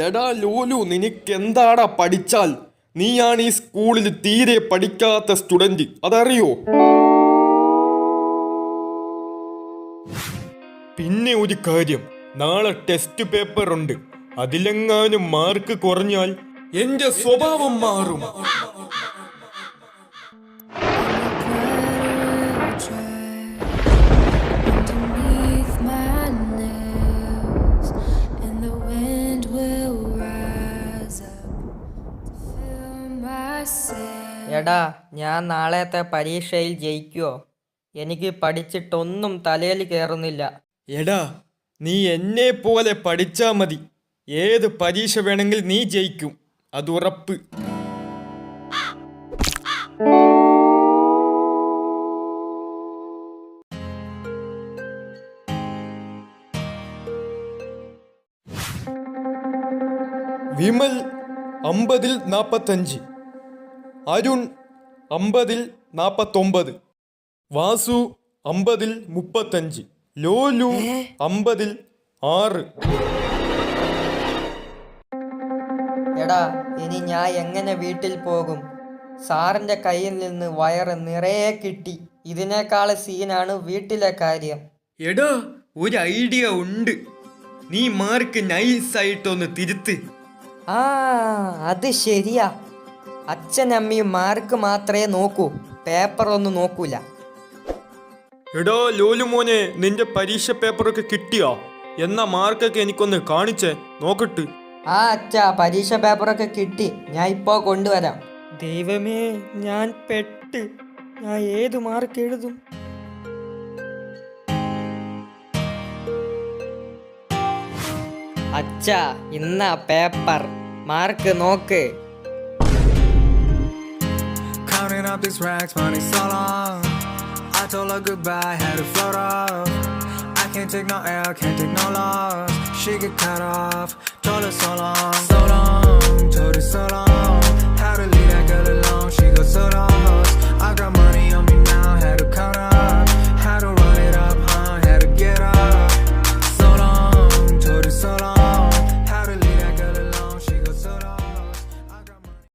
എടാ ലോലു, നിനക്കെന്താടാ പഠിച്ചാൽ? നീയാണ് ഈ സ്കൂളിൽ തീരെ പഠിക്കാത്ത സ്റ്റുഡന്റ്, അതറിയോ? പിന്നെ ഒരു കാര്യം, നാളെ ടെസ്റ്റ് പേപ്പർ ഉണ്ട്. അതിലെങ്ങാനും മാർക്ക് കുറഞ്ഞാൽ എന്റെ സ്വഭാവം മാറും. എടാ, ഞാൻ നാളത്തെ പരീക്ഷയിൽ ജയിക്കുമോ? എനിക്ക് പഠിച്ചിട്ടൊന്നും തലയിൽ കയറുന്നില്ല. എടാ, നീ എന്നെ പോലെ പഠിച്ചാ മതി. ഏത് പരീക്ഷ വേണമെങ്കിൽ നീ ജയിക്കും, അത് ഉറപ്പ്. വിമൽ 50-ൽ 45, അരുൺ 50-ൽ 49, വാസു 50-ൽ 35, ലോലു 50-ൽ 6. എടാ, ഇനി ഞാൻ എങ്ങനെ വീട്ടിൽ പോകും? സാറിൻ്റെ കയ്യിൽ നിന്ന് വയറ് നിറയെ കിട്ടി. ഇതിനേക്കാൾ സീനാണ് വീട്ടിലെ കാര്യം. എടാ, ഒരു ഐഡിയ ഉണ്ട്. നീ മാർക്ക് നൈസായിട്ടൊന്ന് തിരുത്ത്. അത് ശരിയാ. അച്ഛനമ്മയും മാർക്ക് മാത്രമേ നോക്കൂ, പേപ്പർ ഒന്നും നോക്കൂല. എടാ ലോലു മോനെ, നിന്റെ പരീക്ഷ പേപ്പറൊക്കെ കിട്ടിയോ? എന്നാ മാർക്കൊക്കെ എനിക്കൊന്ന് കാണിച്ചേ, നോക്കട്ട്. അച്ഛാ, പരീക്ഷ പേപ്പറൊക്കെ കിട്ടി, ഞാൻ ഇപ്പോൾ കൊണ്ടുവരാം. ദൈവമേ, ഞാൻ പെട്ട്. ഞാൻ ഏത് മാർക്ക് എഴുതും? അച്ഛാ, ഇന്ന പേപ്പർ, മാർക്ക് നോക്ക്. Counting up these racks, money so long. I told her goodbye, had to float off. I can't take no L, can't take no loss. She get cut off, told her so long, told her so long.